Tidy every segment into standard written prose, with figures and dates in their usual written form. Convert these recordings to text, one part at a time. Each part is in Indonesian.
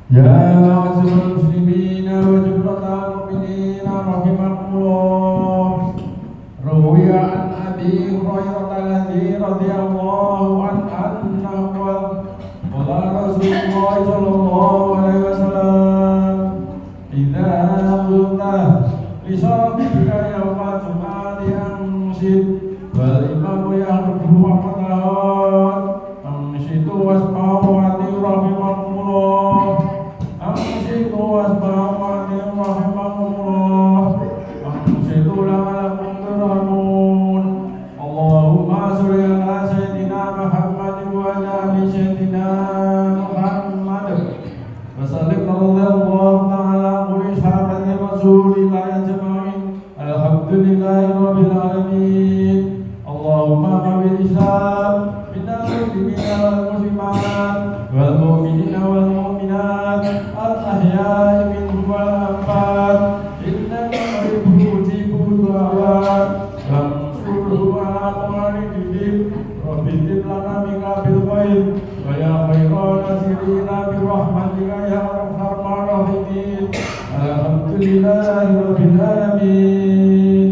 يا معشر المسلمين وجملة المؤمنين رحمكم الله. روي عن أبي هريرة الذي رضي الله عنه أنه قال رسول الله صلى الله عليه وسلم: إذا قلت لصاحبك يوم الجمعة أنشد والإمام يخطب وقتها أنشدوا واسمعوا وأطيعوا رحمكم الله. أنشدوا واسمعوا وأطيعوا رحمكم الله. أنشدوا لعلكم ترحمون. اللهم صل على سيدنا محمد وعلى آل سيدنا محمد وسلم رضي الله تعالى عن كل صحابة رسول الله أجمعين. الحمد لله رب العالمين. اللهم اغفر الإسلام من المسلمين والمسلمات والمؤمنين والمؤمنات الأحياء منهم والأموات إنك قريب مجيب الدعوات. وانصره على موالدهم. رب اكتب لنا منك بالخير ويا خير ناصرين برحمتك يا أرحم الراحمين. الحمد لله رب العالمين.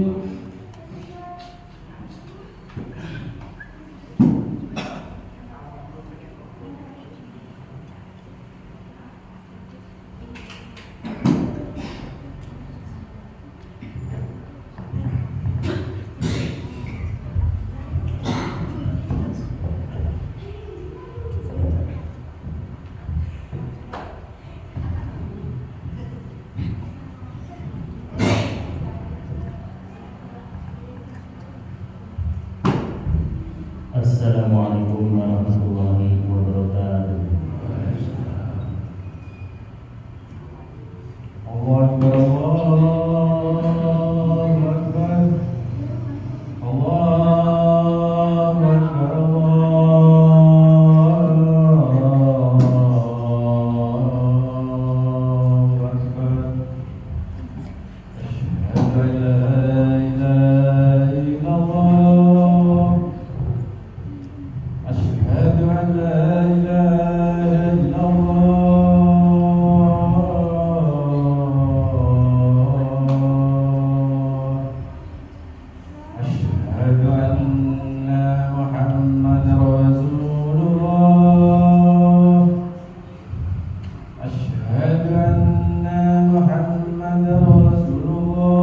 Assalamualaikum warahmatullahi wabarakatuh. Allahu Akbar, Allahu Akbar, Allahu Akbar, Allahu Akbar. Asyhadu an la ilaha illallah. أشهد أن لا إله إلا الله. أشهد أن محمدا رسول الله. أشهد أن محمدا رسول الله.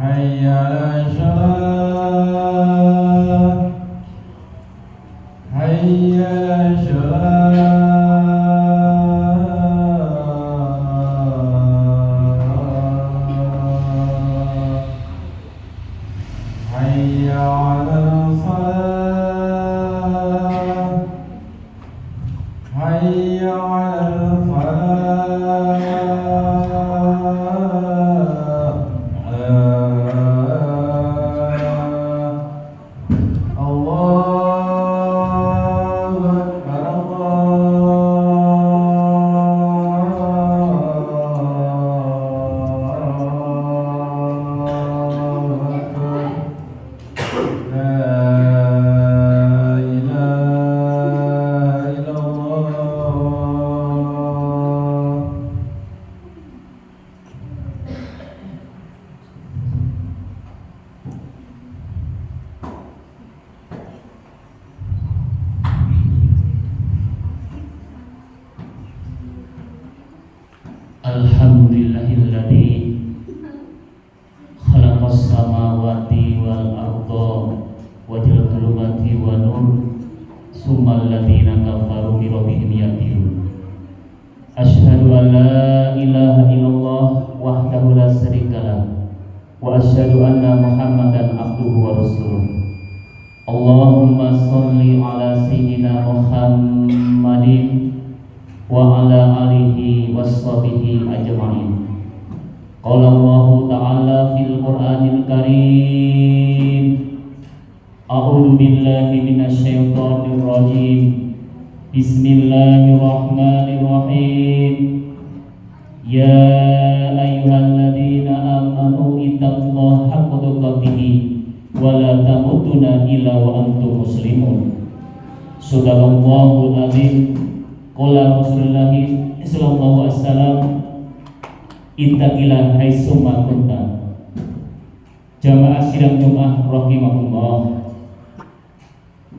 حي على الصلاة. حي على الصلاة. حي على الصلاة. حي على الفلاح. Alhamdulillahilladzi khalaqas samawati wal arda wajal dhulumati wa nur summal ladzina kafaru bi rabbihim ya'dilun. Asyhadu an la ilaha illallah wahdahu la syarikalah wa asyhadu anna Muhammadan abduhu wa rasuluh. Allahumma shalli ala sayyidina Muhammadin wa ala alihi washabihi ajma'in. Qala Allah ta'ala fil Qur'anil Karim. A'udzu billahi minasyaitonir rajim. Bismillahirrahmanirrahim. Ya ayyuhalladzina amanu ittaqullaha haqqa tuqatih wa la tamutunna illa wa antum muslimun. Sadaqallahul azim. Qala Rasulullah sallallahu alaihi wasallam, ittaqillaha haitsuma kunta. Jamaah sidang Jumat rahimakumullah.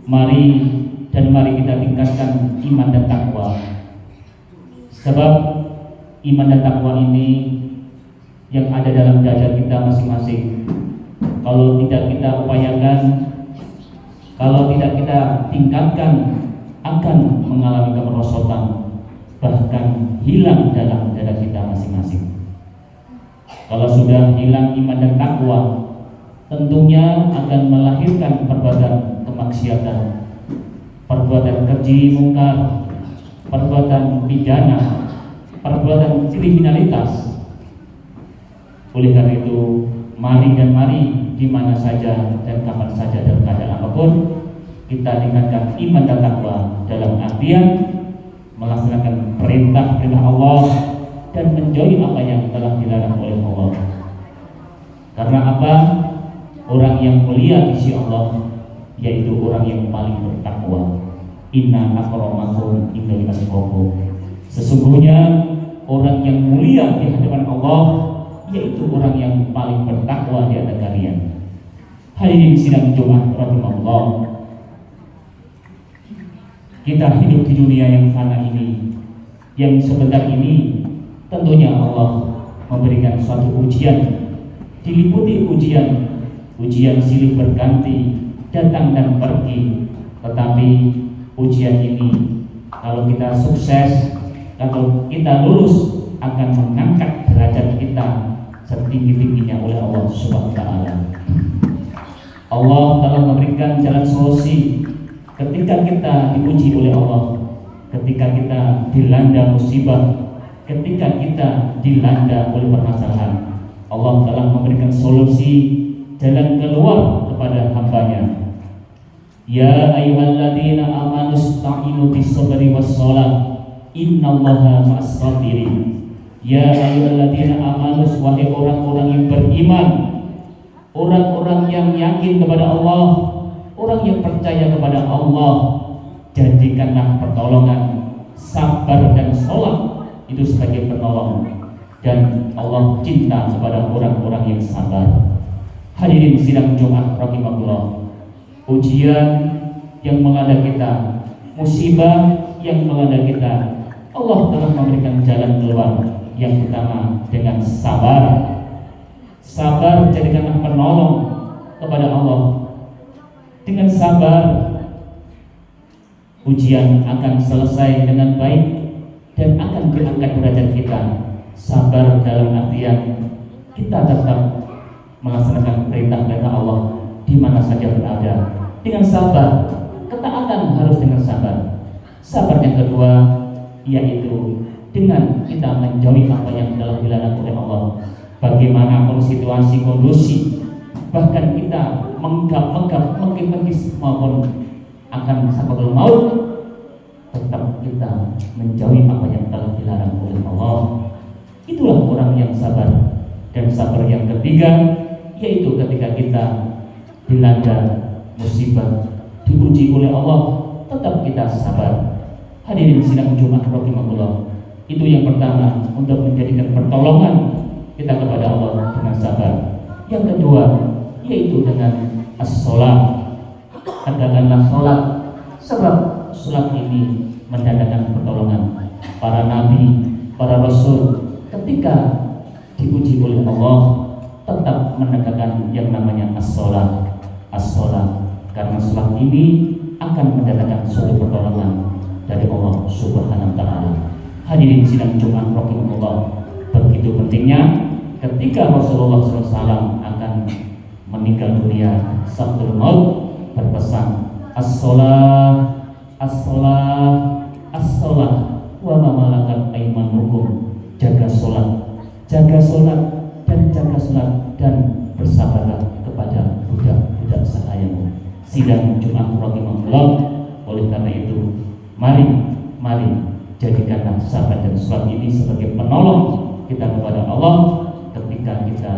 Mari kita tingkatkan iman dan takwa. Sebab iman dan takwa ini yang ada dalam dada kita masing-masing, kalau tidak kita upayakan, kalau tidak kita tingkatkan, akan mengalami kemerosotan, bahkan hilang dalam dada kita masing-masing. Kalau sudah hilang iman dan takwa, tentunya akan melahirkan perbuatan kemaksiatan, perbuatan keji mungkar, perbuatan pidana, perbuatan kriminalitas. Oleh karena itu, mari di mana saja dan kapan saja dalam keadaan apapun, kita tingkatkan iman dan takwa dalam artian melaksanakan perintah Allah dan menjauhi apa yang telah dilarang oleh Allah. Karena apa? Orang yang mulia di sisi Allah yaitu orang yang paling bertakwa. Inna akramakum indallahi atqakum. Sesungguhnya orang yang mulia di hadapan Allah yaitu orang yang paling bertakwa di antara kalian. Hadirin sidang Jumat rahimahullah. Kita hidup di dunia yang fana ini, yang sebentar ini, tentunya Allah memberikan suatu ujian, diliputi ujian silih berganti, datang dan pergi. Tetapi ujian ini, kalau kita sukses, kalau kita lulus, akan mengangkat derajat kita setinggi-tingginya oleh Allah Subhanahu wa taala. Allah telah memberikan jalan solusi ketika kita diuji oleh Allah, ketika kita dilanda musibah, ketika kita dilanda oleh permasalahan. Allah telah memberikan solusi jalan keluar kepada hambanya. Ya ayyuhalladzina amanu ista'inu bis-sabri was-shalah innallaha ma'as-sabirin. Ya ayyuhalladzina amanu, wahai orang-orang yang beriman, orang-orang yang yakin kepada Allah, orang yang percaya kepada Allah, jadikanlah pertolongan sabar dan sholat itu sebagai penolong, dan Allah cinta kepada orang-orang yang sabar. Hadirin sidang Jumat rahimahullah, ujian yang melanda kita, musibah yang melanda kita, Allah telah memberikan jalan keluar. Yang pertama dengan sabar. Sabar jadikanlah penolong kepada Allah. Dengan sabar, ujian akan selesai dengan baik dan akan diangkat derajat kita. Sabar dalam artian kita tetap melaksanakan perintah Allah di mana saja berada. Dengan sabar, ketaatan harus dengan sabar. Sabar yang kedua yaitu dengan kita menjauhi apa yang telah dilarang oleh Allah. Bagaimanapun situasi kondusif, bahkan kita menggap-menggap, mengkis maupun akan sakaratul maut, tetap kita menjauhi apa yang telah dilarang oleh Allah. Itulah orang yang sabar. Dan sabar yang ketiga yaitu ketika kita dilanda musibah, diuji oleh Allah, tetap kita sabar. Hadirin sidang Jumat rahimahullah, itu yang pertama untuk menjadikan pertolongan kita kepada Allah dengan sabar. Yang kedua yaitu dengan as-sholat. Tegakkanlah sholat, sebab sholat ini mendatangkan pertolongan. Para nabi, para rasul ketika diuji oleh Allah tetap menegakkan yang namanya as-sholat. As-sholat, karena sholat ini akan mendatangkan suatu pertolongan dari Allah Subhanahu wa taala. Hadirin sidang Jumat rahimahullah, begitu pentingnya ketika Rasulullah SAW akan meninggal dunia, sakaratul maut berpesan, as-sholat, as-sholat, as-sholat, wa ma malakat aymanukum. Jaga sholat, jaga sholat, dan jaga sholat, dan bersabarlah kepada budak-budak sahayamu. Sidang Jumat rahimahullah, oleh karena itu mari jadikanlah sabar dan sholat ini sebagai penolong kita kepada Allah ketika kita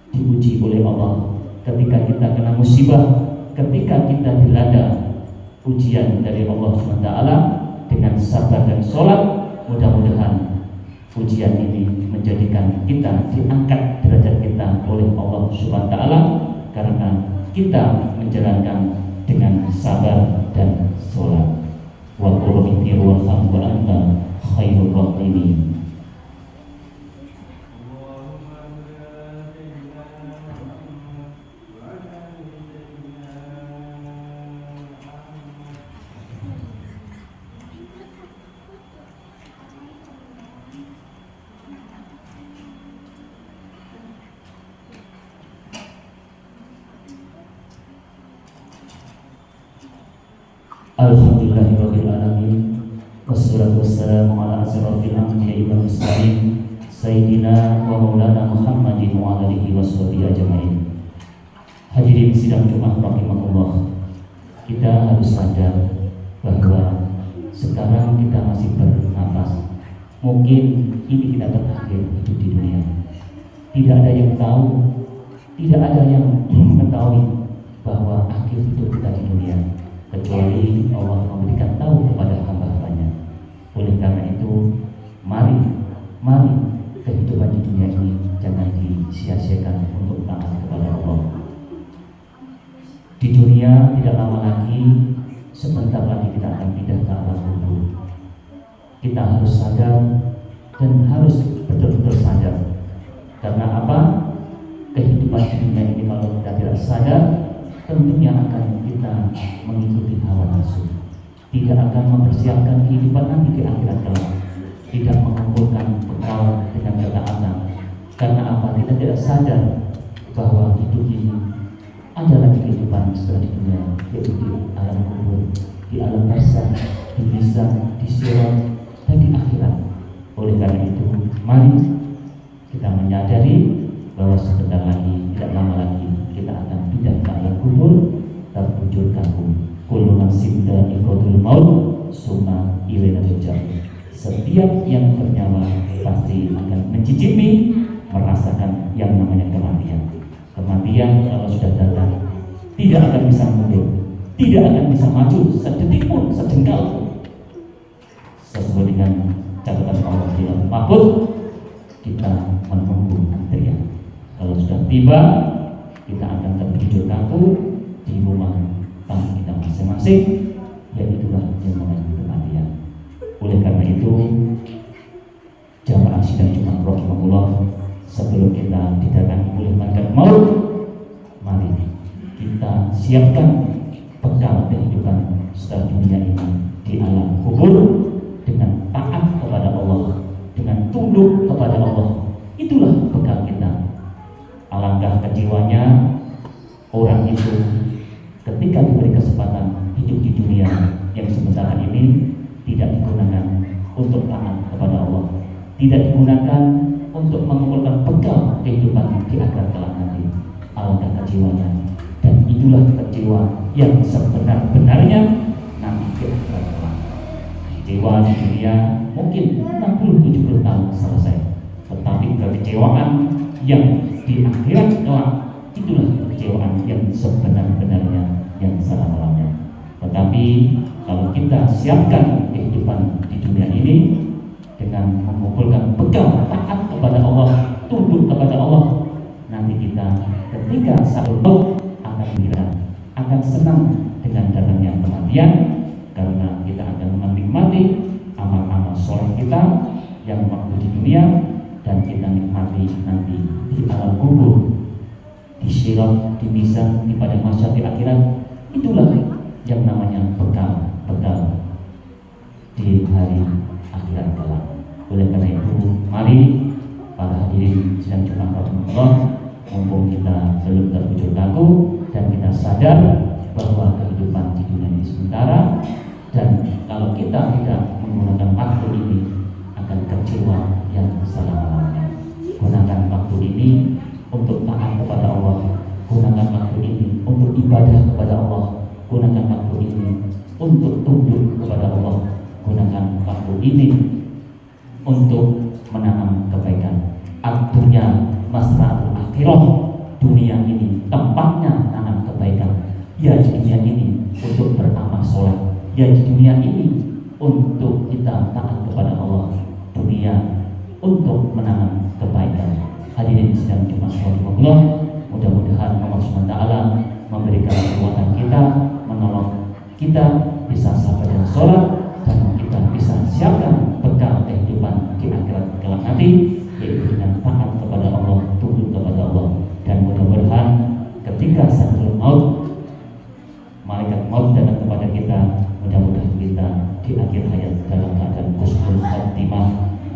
diuji oleh Allah, ketika kita kena musibah, ketika kita dilanda ujian dari Allah SWT, dengan sabar dan sholat, mudah-mudahan ujian ini menjadikan kita diangkat derajat kita oleh Allah SWT, karena kita menjalankan dengan sabar dan sholat. Wa qul rabbi warham wa anta khairur rahimin. Alhamdulillahirabbil alamin, wassalatu wassalamu ala asrofil anbiya'i wal mursalin sayyidina wa maulana Muhammadin wa alihi washabihi ajmain. Hadirin sidang Jumat rahimakumullah, kita harus sadar bahwa sekarang kita masih bernapas. Mungkin ini kita terakhir hidup di dunia. Tidak ada yang tahu, tidak ada yang mengetahui bahwa akhir hidup kita di dunia, kecuali Allah memberikan tahu kepada hamba-hambanya. Oleh karena itu, mari kehidupan di dunia ini jangan disia-siakan untuk taat kepada Allah. Di dunia tidak lama lagi, sebentar lagi kita akan pindah ke alam kubur. Kita harus sadar dan harus betul-betul sadar. Karena apa? Kehidupan di dunia ini kalau kita tidak sadar, tentunya akan kita mengikuti hawa nafsu, tidak akan mempersiapkan kehidupan nanti di akhirat kelak, tidak mengumpulkan bekal dengan ketaatan. Karena apa? Kita tidak sadar bahwa hidup ini ada lagi kehidupan setelah di dunia, yaitu di alam kubur, di alam barzakh, di mizan, di sirat, dan di akhirat. Oleh karena itu, mari kita menyadari bahwa sebentar lagi, tidak lama lagi, kita akan pindah ke alam kubur, terwujud kaku. Kullu nafsin dha'iqatul maut, summa ilaina turja'un. Setiap yang bernyawa pasti akan mencicipi, merasakan yang namanya kematian. Kematian kalau sudah datang, tidak akan bisa mundur, tidak akan bisa maju sedetik pun, sejengkal pun. Sesuai dengan catatan Allah di Lauhul Mahfuz, kita menunggu antrian. Kalau sudah tiba, kita akan terwujud kaku di rumah tangga kita masing-masing, yaitulah yang namanya kematian. Oleh karena itu, jamaah sidang Jumat rahimahullah, sebelum kita didatangi oleh malaikat maut, mari kita siapkan bekal kehidupan setelah dunia ini di alam kubur dengan taat kepada Allah, dengan tunduk kepada Allah. Itulah bekal kita. Alangkah kecewanya orang itu ketika diberi kesempatan hidup di dunia yang sementara ini tidak digunakan untuk taat kepada Allah, tidak digunakan untuk mengumpulkan bekal kehidupan di akhirat kelak nanti. Alangkah kecewanya, dan itulah kecewa yang sebenar-benarnya nanti di akhirat kelak. Kecewa di dunia mungkin 60-70 tahun selesai, tetapi kekecewaan yang di akhirat kelak itulah kekecewaan yang sebenar-benarnya, yang selama-lamanya. Tetapi kalau kita siapkan kehidupan di dunia ini dengan mengumpulkan bekal taat kepada Allah, tunduk kepada Allah, nanti kita ketika saat maut akan gembira, akan senang dengan datangnya kematian, karena kita akan menikmati amal-amal soleh kita yang waktu di dunia, dan kita nikmati nanti di alam kubur, di sirat, di mizan, di padang mahsyar, di akhirat. Itulah yang namanya bekal di hari akhirat kelak. Oleh karena itu, mari para hadirin sidang Jumat rahimahullah, mumpung kita belum terwujud kaku dan kita sadar bahwa kehidupan di dunia ini sementara, dan kalau kita tidak menggunakan waktu ini akan kecewa yang selama-lamanya. Gunakan waktu ini untuk taat kepada Allah, gunakan waktu ini untuk ibadah kepada Allah, gunakan waktu ini untuk tunduk kepada Allah, gunakan waktu ini untuk menanam kebaikan. Artinya maslahatul akhirah, dunia ini tempatnya tanam kebaikan, ya di dunia ini untuk beramal soleh, ya di dunia ini untuk kita taat kepada Allah, dunia untuk menanam kebaikan. Hadirin sedang Jumat Allah, mudah-mudahan Allah SWT memberikan kekuatan kita, menolong kita bisa sabar dan sholat, dan kita bisa siapkan bekal kehidupan di akhirat kelak nanti, yaitu dengan taat kepada Allah, tunduk kepada Allah. Dan mudah-mudahan ketika sakratul maut, malaikat maut datang kepada kita, mudah-mudahan kita di akhir hayat dalam keadaan husnul khatimah,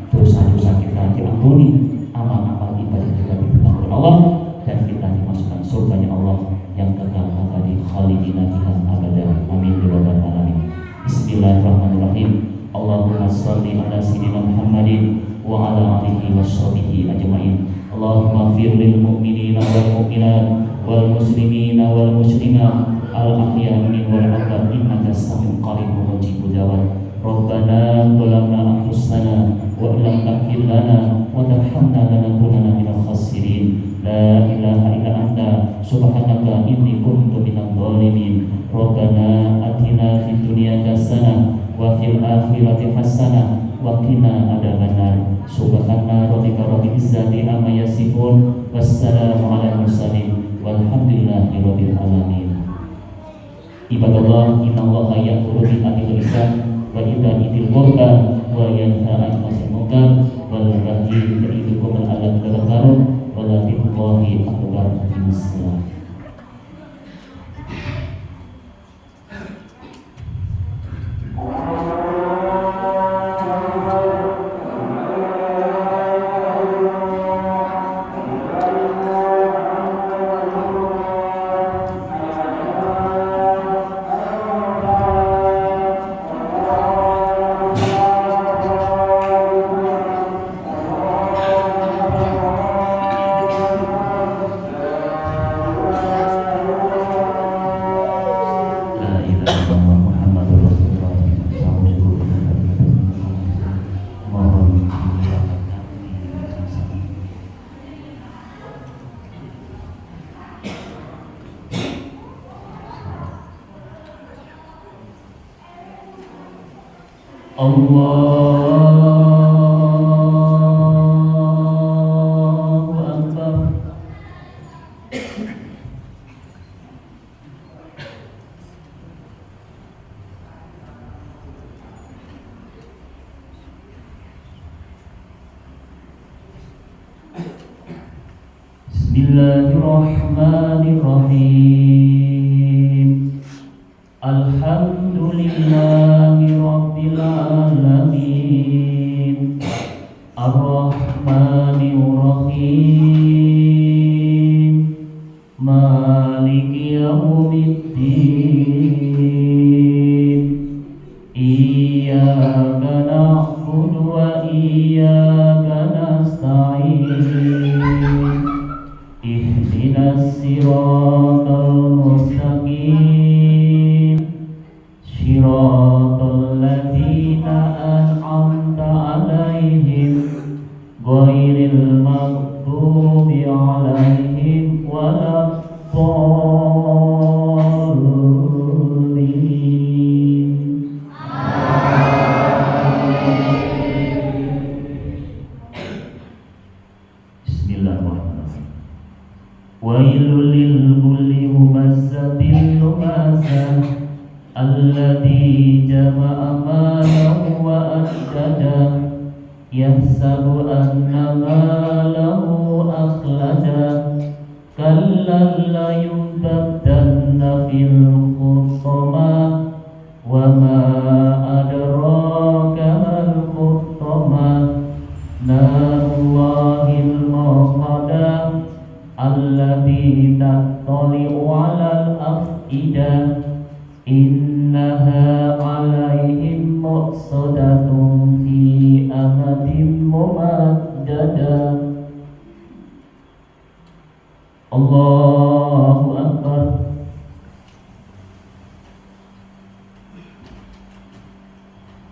dosa-dosa kita diampuni, amal-amal ibadah kita diterima oleh Allah, dan kita dimasukkan surganya Allah yang kekal abadi khalidina fiha abada. Amin ya rabbal alamin. Bismillahirrahmanirrahim. Allahumma shalli ala sayyidina Muhammadin wa ala alihi washabihi ajmain. Allahumma fir lil mu'minina wal mu'minat wal muslimina wal muslimat al ahya min wal amwat innaka samiun qaribun mujibud da'wat. Rabbana zalamna anfusana wa illam taghfir lana wa tarhamna lanakunanna minal khasirin. La ilaha illa anta subhanaka inni kuntu minadh dhalimin. Rabbana atina fid dunya hasanah wa fil akhirati hasanah wa qina adzabannar. Subhana rabbika rabbil izzati amma yasifun, wassalamu alal mursalin, walhamdulillahi rabbil alamin. Ibadallah, innallaha ya'muru bil adli wal ihsan wa ita'i dzil qurba wa yanha 'anil munkar wal baghi ya'idukum la'allakum tadhakkarun wa la dzikrullahi akbar. Bismillah. Allahu Akbar. Bismillahirrahmanirrahim. Alhamdulillahi rabbil alamin, ar-rahmanir rahim, maliki yaumiddin. Iyyaka na'budu wa iyyaka nasta'in. Ihdinas siratal mustaqim, siratal ladzina an'amta 'alaihim ghairil maghdubi 'alaihim waladdallin. Bismillahirrahmanirrahim. Wailul lil kulli humazzatin lumazah alladzi jama'a malahu wa addada yahsabu anna malahu akhlada kalla la yunbaddanna fil khutama wa ma adraka mal khutama narullahil muqaddah allati tattali'u 'alal af'idah innaha 'alaihim muqsadatun fi amadin mumaddadah. Allahu Akbar.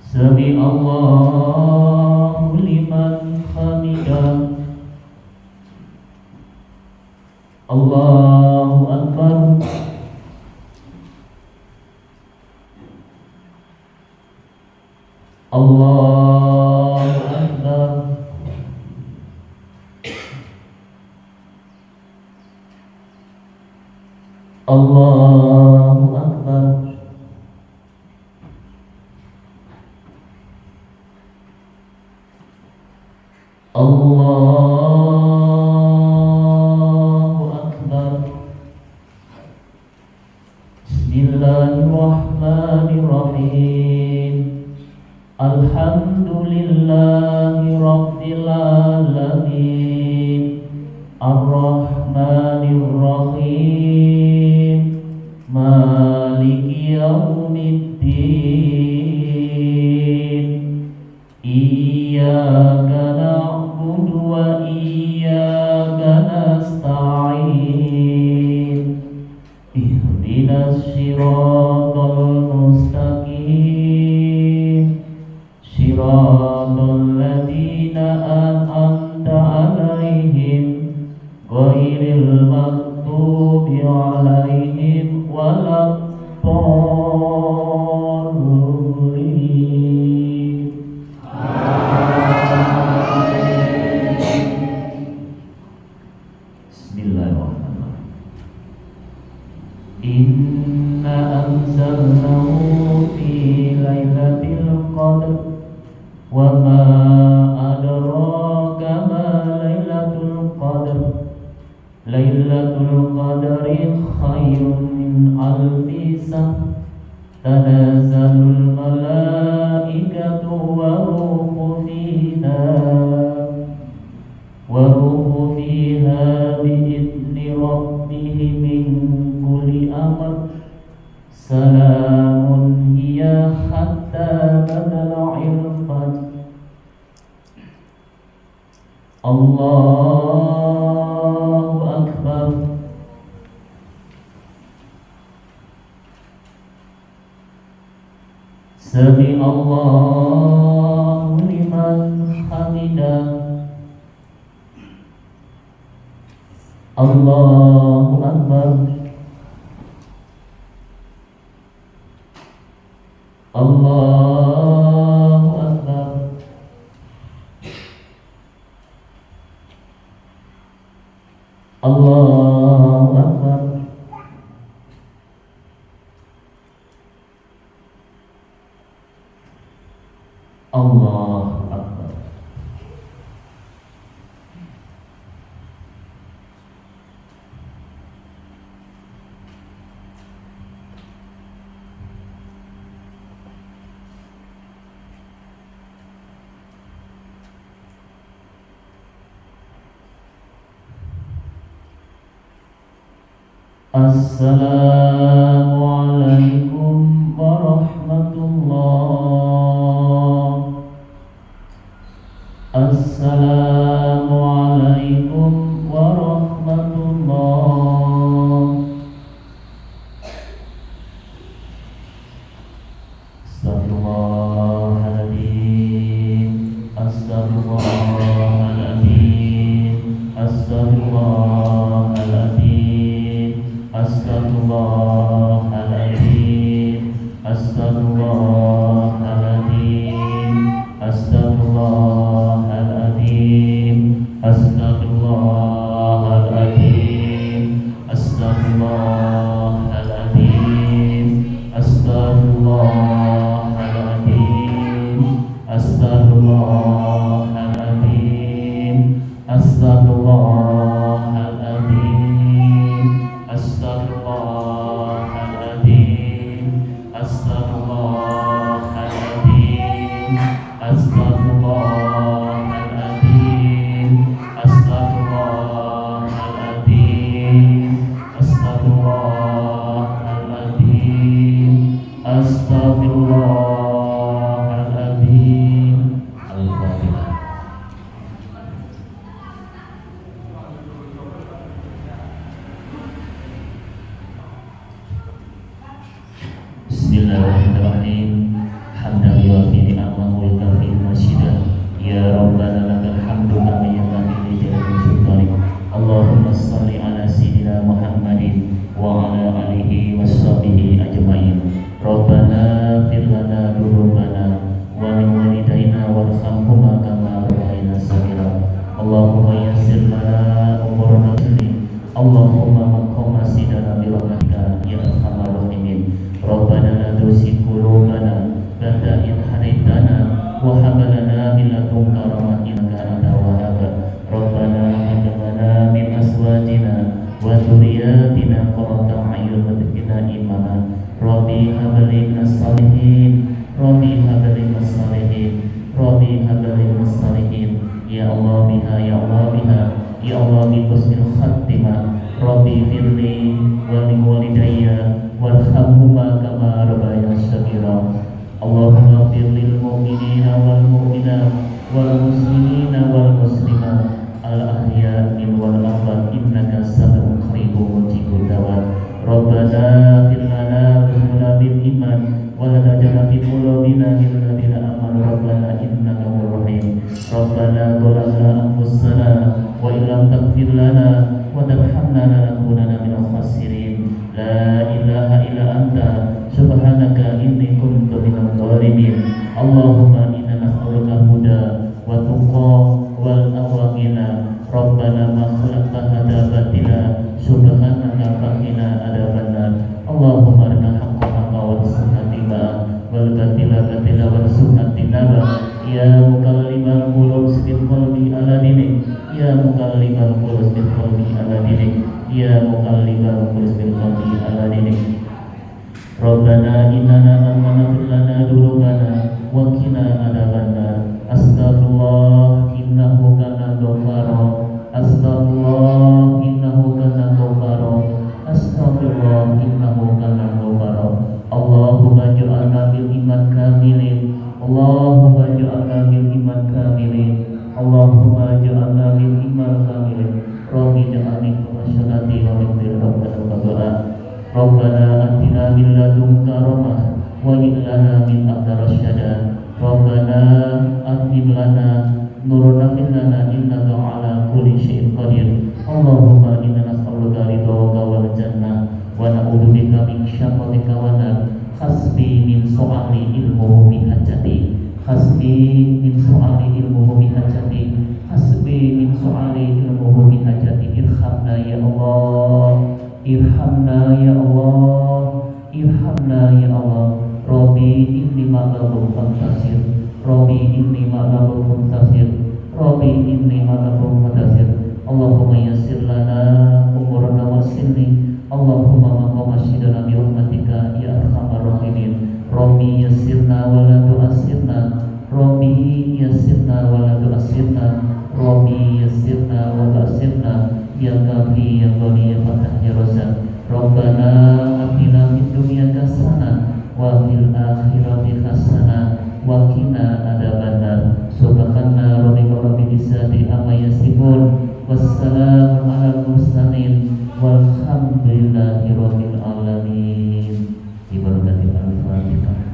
Sami Allahu liman hamidah. Allahu Akbar. Allahu Akbar. Allahu Akbar. Allahu Akbar. Bismillahirrahmanirrahim. Alhamdulillahi Rabbil Alamin. Ar-Rahmanir-Rahim. Maliki Yaumiddin. Iyyaka na'budu wa iyyaka nasta'in. Ihdinas siratal mustaqim. Siratal ladzina an'amta 'alaihim ghairil maghdubi 'alaihim waladdallin. Bismillahirrahmanirrahim. Inna anzalnahu fi lailatul qadr wa ma adraka ma lailatul qadr. Lailatul qadri khairun min alfi shahr. Tanazzalul malaikatu wa ruhu fiha bi'idni rabbihim min kulli amr. Salamun hiya hatta matla'il fajr. Allahu Akbar. Sami Allahu liman hamidah. Allahu Akbar. Allahu Akbar. Allahu Akbar. Allahu Akbar. Assalamualaikum warahmatullah. Assalamualaikum warahmatullah. Astaghfirullahaladzim. Astaghfirullahaladzim. Astaghfirullahaladzim. Astaghfirullahaladzim. Astaghfirullahaladzim. Astaghfirullahaladzim. Astaghfirullahaladzim. Astaghfirullahaladzim. Astaghfirullahaladzim. Astaghfirullahaladzim. Astaghfirullahaladzim. Astaghfirullahaladzim. Astaghfirullahaladzim. Astaghfirullahaladzim. Astaghfirullahaladzim. Astaghfirullahaladzim. Astaghfirullahaladzim. Al-Fatihah. Bismillahirrahmanirrahim. Hamdan yuwafi ni'amahu wa yukafi masyidah. Ya Rabbana lakal hamdu kama yanbaghi li jalali sultanik. Allahumma shalli ala sayyidina wa dzurriyyatina qurrata a'yun warzuqna imama. Rabbi hab li minas shalihin, Rabbi hab li minas shalihin, Rabbi hab li minas shalihin. Ya Allah biha, ya Allah biha, ya Allah bi husnil khatimah. Rabbi firli wa li walidayya warhamhuma kama rabbayani shaghira. Allahumma fir lil mu'minina wal mu'minat wal muslimina wal muslimat al ahya'i wal amwat innaka sami'un qaribun mujibud da'wat. Rabbana fir lana wa lana bil iman wa la taj'al fi qulubina ghillan lil ladzina amanu rabbana innaka ghafurur rahim. Rabbana zalamna anfusana wa illam taghfir lana wa tarhamna lanakunanna minal khasirin. La ilaha illa anta subhanaka inni kuntu minadh dhalimin. Allahumma inna nas'aluka huda wa tuqa wal awaqina. Rabbana ma khalaqta hadza batila subhanaka faqina adzabannar. Allahumma arina haqqan haqqan warzuqna ittiba'a wal batila batila warzuqna ijtinaba. Ya mukallibal qulub sabbit qalbi ala dinik, ya mukallibal qulub sabbit qalbi ala dinik, ya mukallibal qulub sabbit qalbi ala dinik. Rabbana innana amanna fil lana dzunubana wa qina adzabannar. Astaghfirullah innahu kana ghaffara. Astaghfirullah innahu kana ghaffara. Astaghfirullah innahu kana ghaffara. Allahumma ij'alna bil iman kamilin. Allahumma ij'alna bil iman kamilin. Allahumma ij'alna bil iman kamilin. Rabbi ij'alni muwaffaqati wa min rabbana doa. Rabbana atina min ladunka rahmah wa hab lana min ladunka rasyada. Rabbana atim lana nurana fil lana innaka ala kulli syai'in qadir. Allahumma inna nas'aluka ridhaka wal jannah wa na'udzubika min syakhatika wan nar. Hasbi min su'ali ilmuhu bi hajati, hasbi min su'ali ilmuhu bi hajati, hasbi min su'ali ilmuhu bi hajati. Irhamna ya Allah, irhamna ya Allah, irhamna ya Allah. Rabbi inni maghlubun fantasir, Rabbi inni maghlubun fantasir, Rabbi inni maghlubun fantasir. Allahumma yassir lana umurana wasilni, Allahumma maqam asyidana bi rahmatika ya arhamar rahimin. Rabbi yassirna wa la tu'assirna, Rabbi yassirna wa la tu'assirna, Rabbi yassirna wa la tu'assirna. Ya kafi ya ghani ya fatah ya razzaq. Rabbana atina fid dunya hasanah wa fil akhirati hasanah wa qina adzabannar. Subhana rabbika rabbil izzati amma yasifun, wassalamun alal mursalin, walhamdulillahi rabbil alamin. Ibadah al-Fatihah.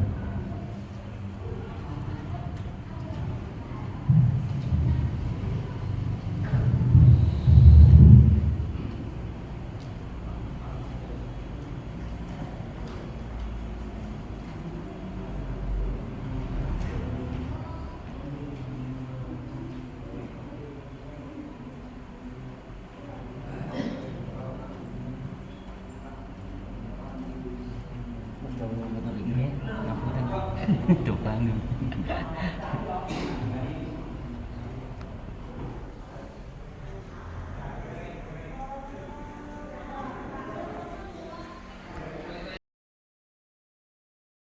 Tukang